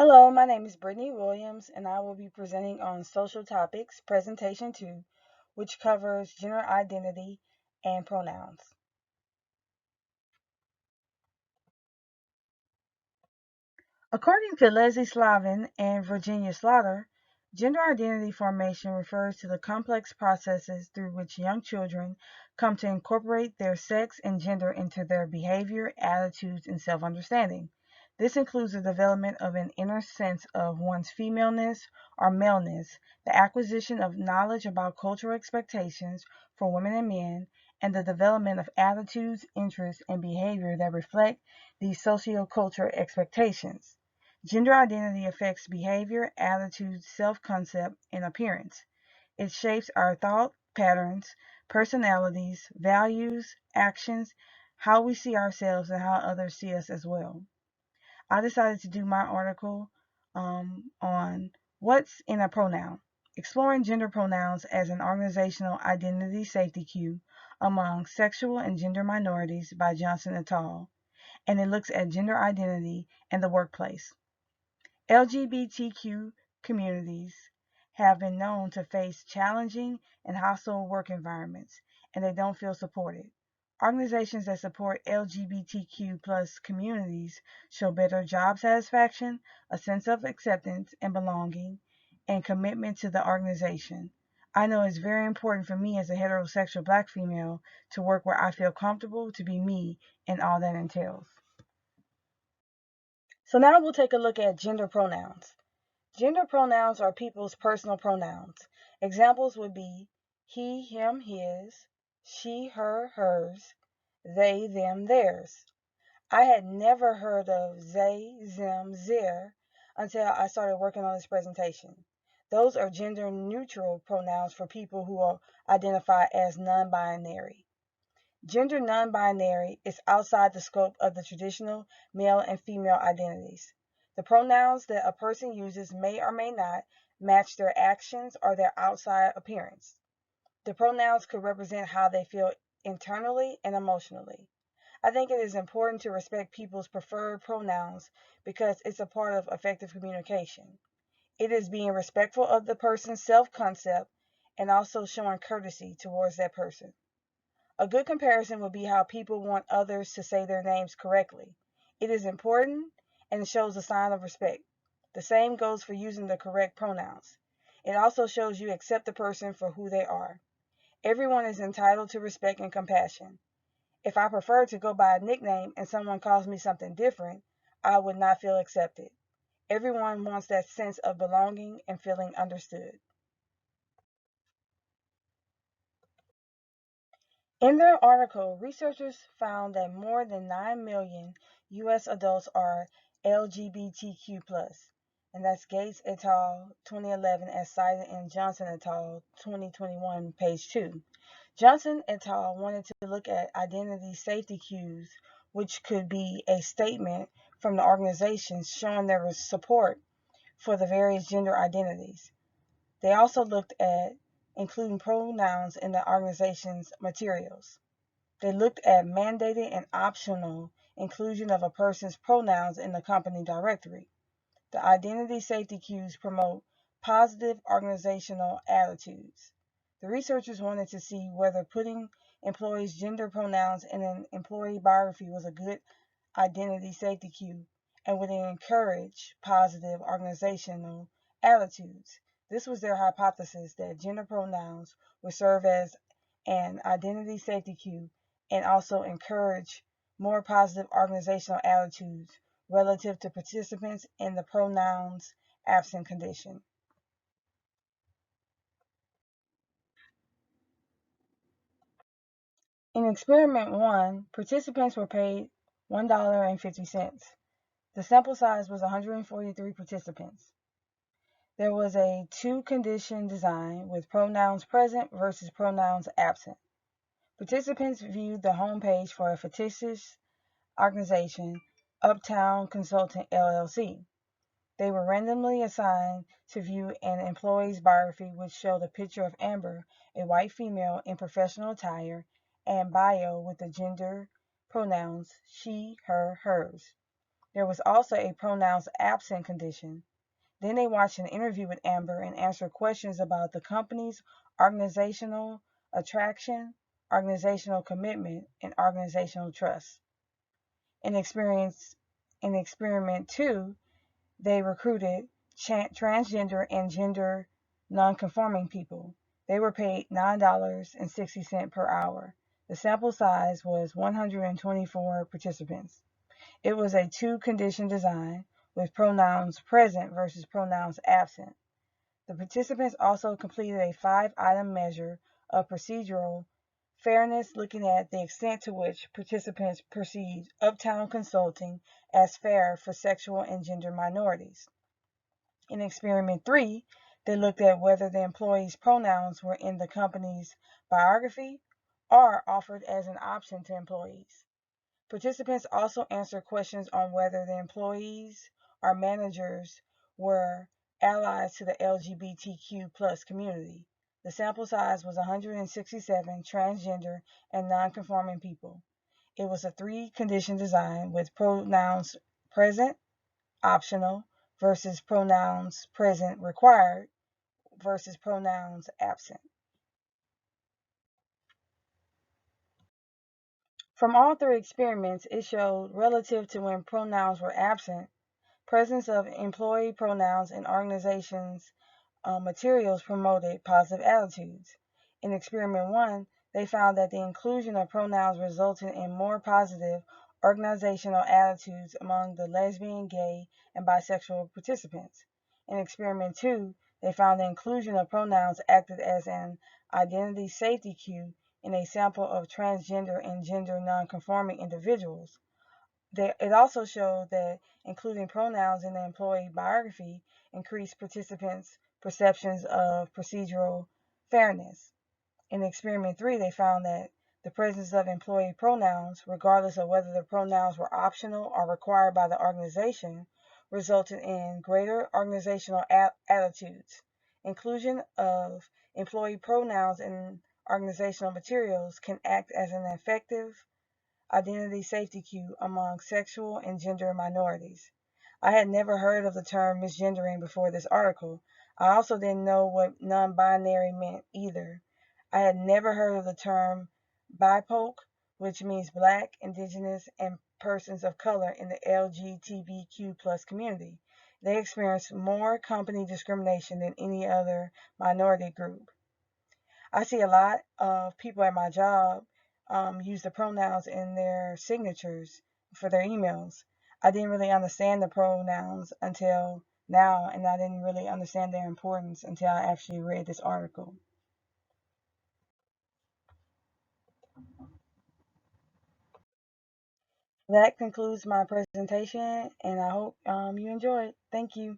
Hello, my name is Brittany Williams, and I will be presenting on Social Topics, Presentation 2, which covers gender identity and pronouns. According to Leslie Slavin and Virginia Slaughter, gender identity formation refers to the complex processes through which young children come to incorporate their sex and gender into their behavior, attitudes, and self understanding. This includes the development of an inner sense of one's femaleness or maleness, the acquisition of knowledge about cultural expectations for women and men, and the development of attitudes, interests, and behavior that reflect these sociocultural expectations. Gender identity affects behavior, attitudes, self concept, and appearance. It shapes our thought patterns, personalities, values, actions, how we see ourselves, and how others see us as well. I decided to do my article on what's in a pronoun, exploring gender pronouns as an organizational identity safety cue among sexual and gender minorities by Johnson et al. And it looks at gender identity in the workplace. LGBTQ communities have been known to face challenging and hostile work environments, and they don't feel supported. Organizations that support LGBTQ plus communities show better job satisfaction, a sense of acceptance and belonging, and commitment to the organization. I know it's very important for me as a heterosexual black female to work where I feel comfortable to be me and all that entails. So now we'll take a look at gender pronouns. Gender pronouns are people's personal pronouns. Examples would be he, him, his, she, her, hers, they, them, theirs. I had never heard of they, them, their until I started working on this presentation. Those are gender neutral pronouns for people who identify as non binary. Gender non binary is outside the scope of the traditional male and female identities. The pronouns that a person uses may or may not match their actions or their outside appearance. The pronouns could represent how they feel internally and emotionally. I think it is important to respect people's preferred pronouns because it's a part of effective communication. It is being respectful of the person's self concept and also showing courtesy towards that person. A good comparison would be how people want others to say their names correctly. It is important and shows a sign of respect. The same goes for using the correct pronouns. It also shows you accept the person for who they are. Everyone is entitled to respect and compassion. If I prefer to go by a nickname and someone calls me something different, I would not feel accepted. Everyone wants that sense of belonging and feeling understood. In their article, researchers found that more than 9 million U.S. adults are LGBTQ+, and that's Gates et al. 2011 as cited in Johnson et al. 2021, page 2. Johnson et al. Wanted to look at identity safety cues, which could be a statement from the organizations showing their support for the various gender identities. They also looked at including pronouns in the organization's materials. They looked at mandated and optional inclusion of a person's pronouns in the company directory. The identity safety cues promote positive organizational attitudes. The researchers wanted to see whether putting employees' gender pronouns in an employee biography was a good identity safety cue and would it encourage positive organizational attitudes. This was their hypothesis that gender pronouns would serve as an identity safety cue and also encourage more positive organizational attitudes relative to participants in the pronouns absent condition. In experiment 1, participants were paid $1.50. The sample size was 143 participants. There was a two-condition design with pronouns present versus pronouns absent. Participants viewed the homepage for a fictitious organization, Uptown Consultant LLC. They were randomly assigned to view an employee's biography, which showed a picture of Amber, a white female in professional attire, and bio with the gender pronouns she, her, hers. There was also a pronouns absent condition. Then they watched an interview with Amber and answered questions about the company's organizational attraction, organizational commitment, and organizational trust. In experience in experiment 2, they recruited transgender and gender nonconforming people. They were paid $9.60 per hour. The sample size was 124 participants. It was a two-condition design with pronouns present versus pronouns absent. The participants also completed a 5-item measure of procedural fairness looking at the extent to which participants perceived Uptown Consulting as fair for sexual and gender minorities. In experiment 3, they looked at whether the employee's pronouns were in the company's biography or offered as an option to employees. Participants also answered questions on whether the employees or managers were allies to the LGBTQ plus community. The sample size was 167 transgender and nonconforming people. It was a 3-condition design with pronouns present, optional, versus pronouns present required versus pronouns absent. From all 3 experiments, it showed relative to when pronouns were absent, presence of employee pronouns in organizations' materials promoted positive attitudes. In experiment 1, they found that the inclusion of pronouns resulted in more positive organizational attitudes among the lesbian, gay, and bisexual participants. In experiment 2, they found the inclusion of pronouns acted as an identity safety cue in a sample of transgender and gender nonconforming individuals. It also showed that including pronouns in the employee biography increased participants' perceptions of procedural fairness. In experiment 3, they found that the presence of employee pronouns, regardless of whether the pronouns were optional or required by the organization, resulted in greater organizational attitudes. Inclusion of employee pronouns in organizational materials can act as an effective identity safety cue among sexual and gender minorities. I had never heard of the term misgendering before this article. I also didn't know what non-binary meant either. I had never heard of the term BIPOC, which means Black, Indigenous, and persons of color in the LGBTQ plus community. They experience more company discrimination than any other minority group. I see a lot of people at my job use the pronouns in their signatures for their emails. I didn't really understand the pronouns until now, and I didn't really understand their importance until I actually read this article. That concludes my presentation, and I hope you enjoyed. Thank you.